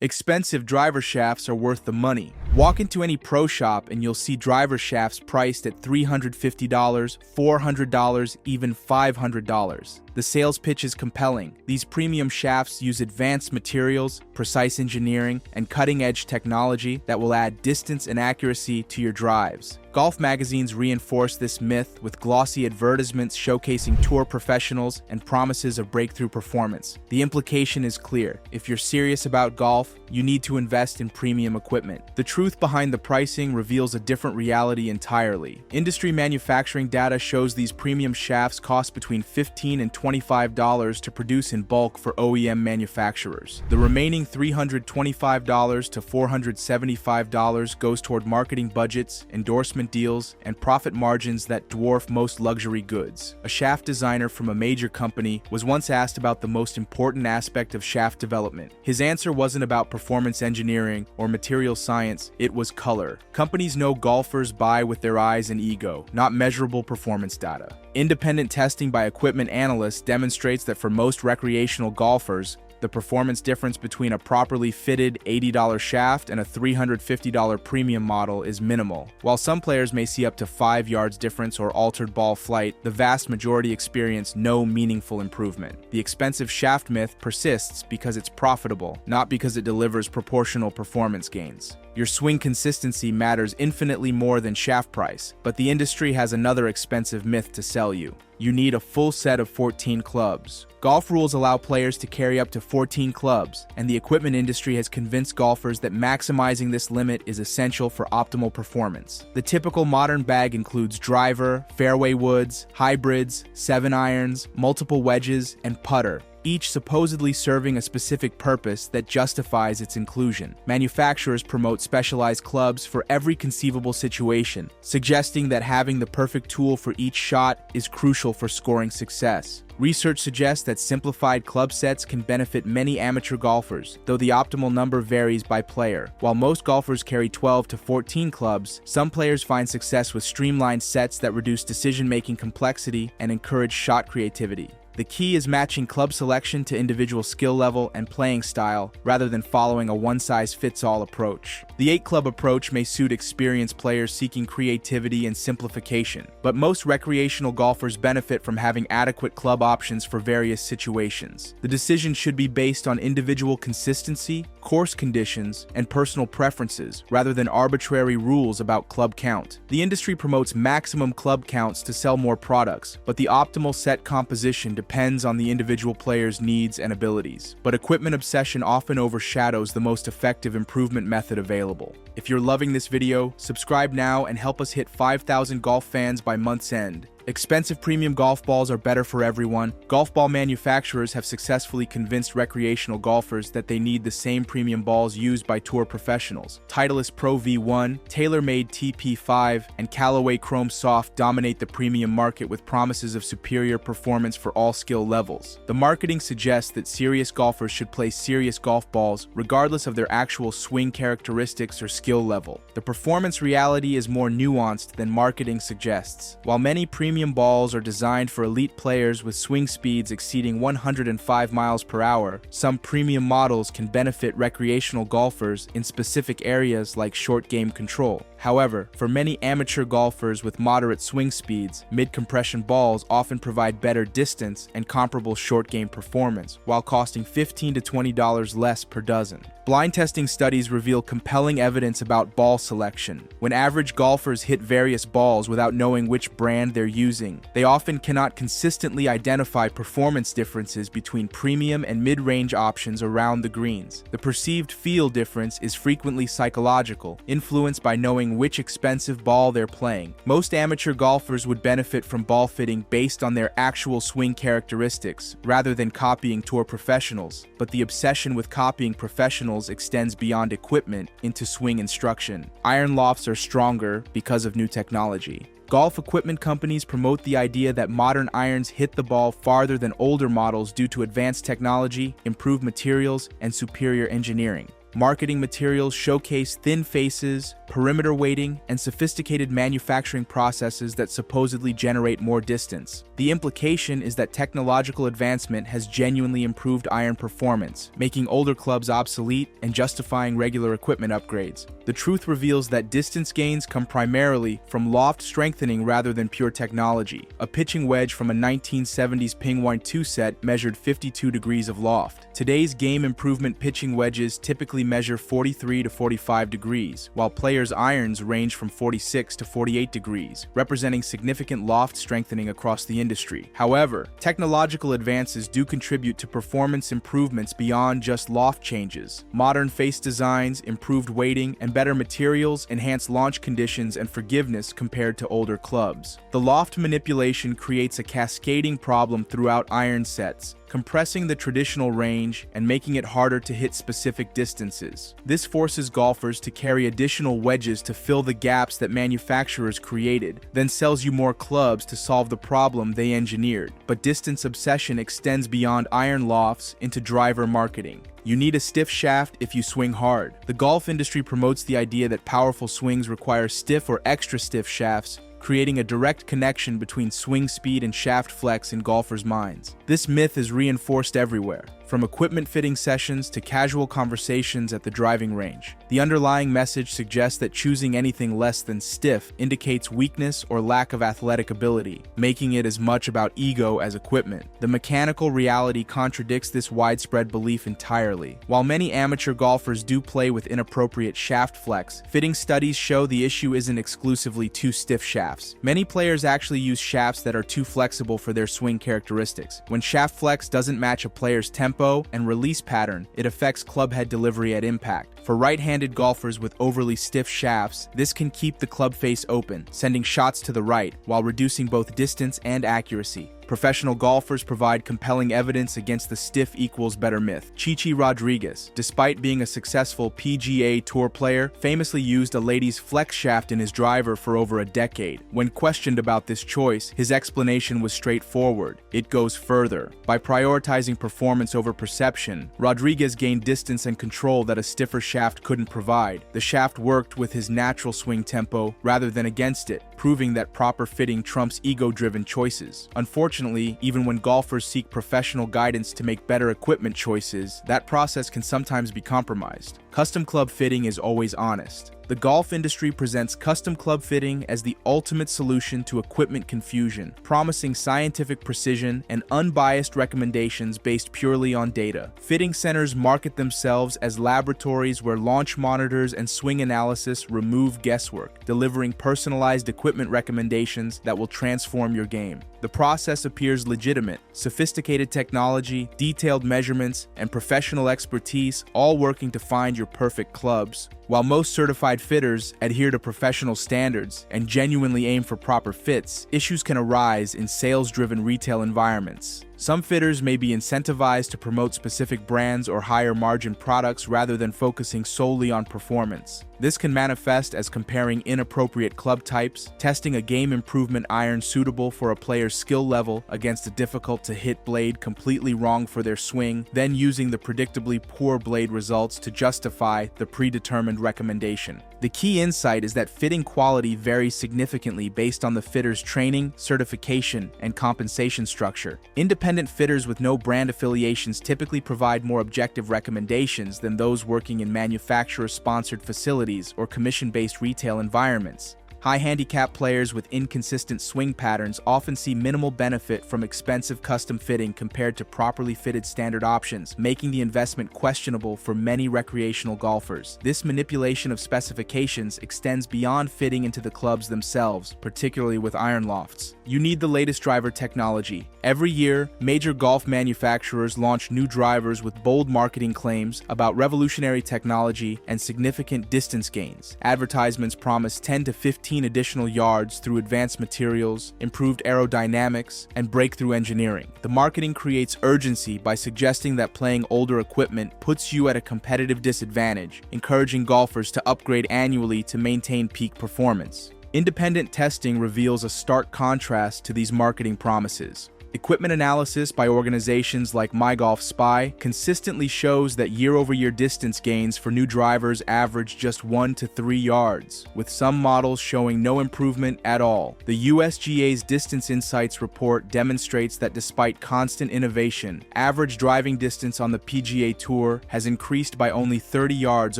Expensive driver shafts are worth the money. Walk into any pro shop and you'll see driver shafts priced at $350, $400, even $500. The sales pitch is compelling. These premium shafts use advanced materials, precise engineering, and cutting-edge technology that will add distance and accuracy to your drives. Golf magazines reinforce this myth with glossy advertisements showcasing tour professionals and promises of breakthrough performance. The implication is clear. If you're serious about golf, you need to invest in premium equipment. The truth behind the pricing reveals a different reality entirely. Industry manufacturing data shows these premium shafts cost between $15 and $25 to produce in bulk for OEM manufacturers. The remaining $325 to $475 goes toward marketing budgets, endorsement deals, and profit margins that dwarf most luxury goods. A shaft designer from a major company was once asked about the most important aspect of shaft development. His answer wasn't about performance engineering or material science, it was color. Companies know golfers buy with their eyes and ego, not measurable performance data. Independent testing by equipment analysts demonstrates that for most recreational golfers, the performance difference between a properly fitted $80 shaft and a $350 premium model is minimal. While some players may see up to 5 yards difference or altered ball flight, the vast majority experience no meaningful improvement. The expensive shaft myth persists because it's profitable, not because it delivers proportional performance gains. Your swing consistency matters infinitely more than shaft price, but the industry has another expensive myth to sell you. You need a full set of 14 clubs. Golf rules allow players to carry up to 14 clubs, and the equipment industry has convinced golfers that maximizing this limit is essential for optimal performance. The typical modern bag includes driver, fairway woods, hybrids, 7-irons, multiple wedges, and putter, each supposedly serving a specific purpose that justifies its inclusion. Manufacturers promote specialized clubs for every conceivable situation, suggesting that having the perfect tool for each shot is crucial for scoring success. Research suggests that simplified club sets can benefit many amateur golfers, though the optimal number varies by player. While most golfers carry 12 to 14 clubs, some players find success with streamlined sets that reduce decision-making complexity and encourage shot creativity. The key is matching club selection to individual skill level and playing style, rather than following a one-size-fits-all approach. The 8-club approach may suit experienced players seeking creativity and simplification, but most recreational golfers benefit from having adequate club options for various situations. The decision should be based on individual consistency, course conditions, and personal preferences, rather than arbitrary rules about club count. The industry promotes maximum club counts to sell more products, but the optimal set composition depends on the individual player's needs and abilities. But equipment obsession often overshadows the most effective improvement method available. If you're loving this video, subscribe now and help us hit 5,000 golf fans by month's end. Expensive premium golf balls are better for everyone. Golf ball manufacturers have successfully convinced recreational golfers that they need the same premium balls used by tour professionals. Titleist Pro V1, TaylorMade TP5, and Callaway Chrome Soft dominate the premium market with promises of superior performance for all skill levels. The marketing suggests that serious golfers should play serious golf balls regardless of their actual swing characteristics or skill level. The performance reality is more nuanced than marketing suggests. While many premium balls are designed for elite players with swing speeds exceeding 105 miles per hour, some premium models can benefit recreational golfers in specific areas like short game control. However, for many amateur golfers with moderate swing speeds, mid-compression balls often provide better distance and comparable short game performance, while costing $15 to $20 less per dozen. Blind testing studies reveal compelling evidence about ball selection. When average golfers hit various balls without knowing which brand they're using, they often cannot consistently identify performance differences between premium and mid-range options around the greens. The perceived feel difference is frequently psychological, influenced by knowing which expensive ball they're playing. Most amateur golfers would benefit from ball fitting based on their actual swing characteristics, rather than copying tour professionals, but the obsession with copying professionals extends beyond equipment into swing instruction. Iron lofts are stronger because of new technology. Golf equipment companies promote the idea that modern irons hit the ball farther than older models due to advanced technology, improved materials, and superior engineering. Marketing materials showcase thin faces, perimeter weighting, and sophisticated manufacturing processes that supposedly generate more distance. The implication is that technological advancement has genuinely improved iron performance, making older clubs obsolete and justifying regular equipment upgrades. The truth reveals that distance gains come primarily from loft strengthening rather than pure technology. A pitching wedge from a 1970s Pingwine 2 set measured 52 degrees of loft. Today's game improvement pitching wedges typically measure 43 to 45 degrees, while players' irons range from 46 to 48 degrees, representing significant loft strengthening across the industry. However, technological advances do contribute to performance improvements beyond just loft changes. Modern face designs, improved weighting, and better materials enhance launch conditions and forgiveness compared to older clubs. The loft manipulation creates a cascading problem throughout iron sets, compressing the traditional range and making it harder to hit specific distances. This forces golfers to carry additional wedges to fill the gaps that manufacturers created, then sells you more clubs to solve the problem they engineered. But distance obsession extends beyond iron lofts into driver marketing. You need a stiff shaft if you swing hard. The golf industry promotes the idea that powerful swings require stiff or extra stiff shafts, creating a direct connection between swing speed and shaft flex in golfers' minds. This myth is reinforced everywhere, from equipment fitting sessions to casual conversations at the driving range. The underlying message suggests that choosing anything less than stiff indicates weakness or lack of athletic ability, making it as much about ego as equipment. The mechanical reality contradicts this widespread belief entirely. While many amateur golfers do play with inappropriate shaft flex, fitting studies show the issue isn't exclusively too stiff shafts. Many players actually use shafts that are too flexible for their swing characteristics. When shaft flex doesn't match a player's tempo and release pattern, it affects club head delivery at impact. For right-handed golfers with overly stiff shafts, this can keep the club face open, sending shots to the right, while reducing both distance and accuracy. Professional golfers provide compelling evidence against the stiff equals better myth. Chichi Rodriguez, despite being a successful PGA Tour player, famously used a lady's flex shaft in his driver for over a decade. When questioned about this choice, his explanation was straightforward. It goes further. By prioritizing performance over perception, Rodriguez gained distance and control that a stiffer shaft couldn't provide. The shaft worked with his natural swing tempo rather than against it, proving that proper fitting trumps ego-driven choices. Unfortunately, even when golfers seek professional guidance to make better equipment choices, that process can sometimes be compromised. Custom club fitting is always honest. The golf industry presents custom club fitting as the ultimate solution to equipment confusion, promising scientific precision and unbiased recommendations based purely on data. Fitting centers market themselves as laboratories where launch monitors and swing analysis remove guesswork, delivering personalized equipment recommendations that will transform your game. The process appears legitimate: sophisticated technology, detailed measurements, and professional expertise all working to find your perfect clubs. While most certified fitters adhere to professional standards and genuinely aim for proper fits, issues can arise in sales-driven retail environments. Some fitters may be incentivized to promote specific brands or higher-margin products rather than focusing solely on performance. This can manifest as comparing inappropriate club types, testing a game improvement iron suitable for a player's skill level against a difficult-to-hit blade completely wrong for their swing, then using the predictably poor blade results to justify the predetermined recommendation. The key insight is that fitting quality varies significantly based on the fitter's training, certification, and compensation structure. Independent fitters with no brand affiliations typically provide more objective recommendations than those working in manufacturer-sponsored facilities or commission-based retail environments. High handicap players with inconsistent swing patterns often see minimal benefit from expensive custom fitting compared to properly fitted standard options, making the investment questionable for many recreational golfers. This manipulation of specifications extends beyond fitting into the clubs themselves, particularly with iron lofts. You need the latest driver technology. Every year, major golf manufacturers launch new drivers with bold marketing claims about revolutionary technology and significant distance gains. Advertisements promise 10 to 15 additional yards through advanced materials, improved aerodynamics, and breakthrough engineering. The marketing creates urgency by suggesting that playing older equipment puts you at a competitive disadvantage, encouraging golfers to upgrade annually to maintain peak performance. Independent testing reveals a stark contrast to these marketing promises. Equipment analysis by organizations like MyGolfSpy consistently shows that year-over-year distance gains for new drivers average just 1 to 3 yards, with some models showing no improvement at all. The USGA's Distance Insights report demonstrates that despite constant innovation, average driving distance on the PGA Tour has increased by only 30 yards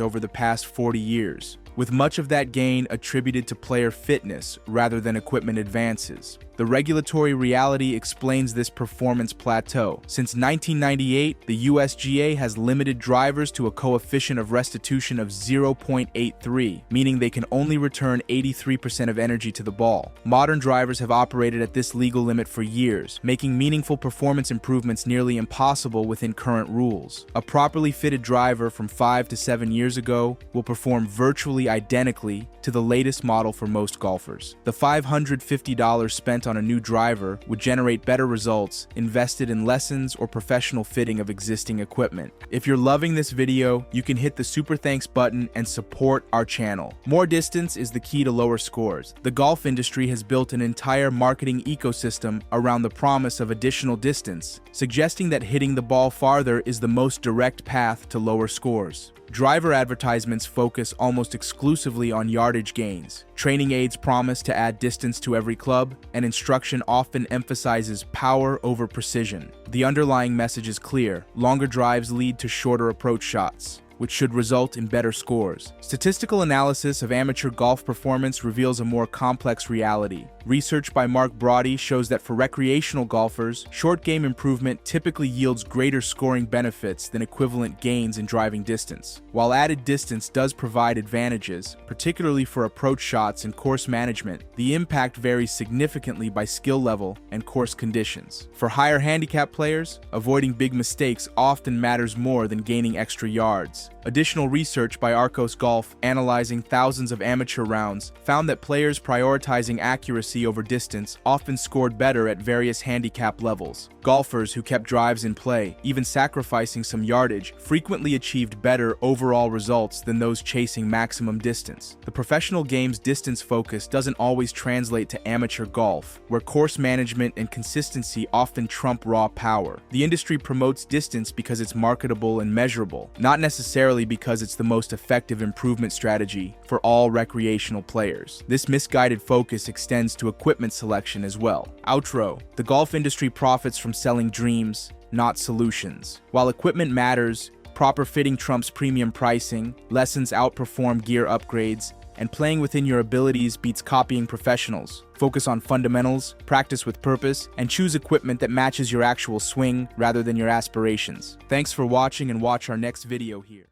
over the past 40 years, with much of that gain attributed to player fitness rather than equipment advances. The regulatory reality explains this performance plateau. Since 1998, the USGA has limited drivers to a coefficient of restitution of 0.83, meaning they can only return 83% of energy to the ball. Modern drivers have operated at this legal limit for years, making meaningful performance improvements nearly impossible within current rules. A properly fitted driver from 5 to 7 years ago will perform virtually identically to the latest model for most golfers. The $550 spent on a new driver would generate better results invested in lessons or professional fitting of existing equipment. If you're loving this video, you can hit the super thanks button and support our channel. More distance is the key to lower scores. The golf industry has built an entire marketing ecosystem around the promise of additional distance, suggesting that hitting the ball farther is the most direct path to lower scores. Driver advertisements focus almost exclusively on yardage gains. Training aids promise to add distance to every club, and instruction often emphasizes power over precision. The underlying message is clear: longer drives lead to shorter approach shots, which should result in better scores. Statistical analysis of amateur golf performance reveals a more complex reality. Research by Mark Brody shows that for recreational golfers, short game improvement typically yields greater scoring benefits than equivalent gains in driving distance. While added distance does provide advantages, particularly for approach shots and course management, the impact varies significantly by skill level and course conditions. For higher handicap players, avoiding big mistakes often matters more than gaining extra yards. Additional research by Arcos Golf, analyzing thousands of amateur rounds, found that players prioritizing accuracy over distance often scored better at various handicap levels. Golfers who kept drives in play, even sacrificing some yardage, frequently achieved better overall results than those chasing maximum distance. The professional game's distance focus doesn't always translate to amateur golf, where course management and consistency often trump raw power. The industry promotes distance because it's marketable and measurable, not necessarily because it's the most effective improvement strategy for all recreational players. This misguided focus extends to equipment selection as well. Outro: the golf industry profits from selling dreams, not solutions. While equipment matters, proper fitting trumps premium pricing, lessons outperform gear upgrades, and playing within your abilities beats copying professionals. Focus on fundamentals, practice with purpose, and choose equipment that matches your actual swing rather than your aspirations. Thanks for watching, and watch our next video here.